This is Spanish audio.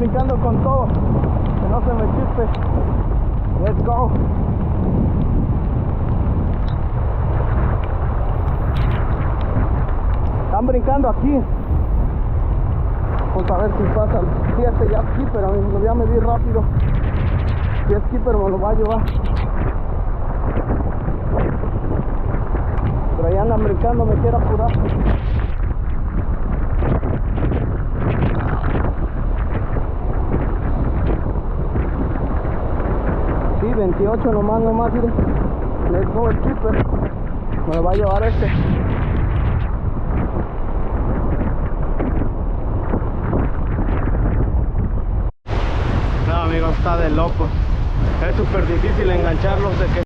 brincando con todo, que no se me chispe. Let's go. Están brincando aquí. Vamos a ver si pasa. Si este ya skipper, a mí lo voy a medir rápido. Si es skipper me lo va a llevar. Pero ahí andan brincando, me quiero apurar. Sí, 28 nomás, mire. Let's go, el skipper. Me lo va a llevar este. No, amigos, está de loco. Es súper difícil engancharlos de que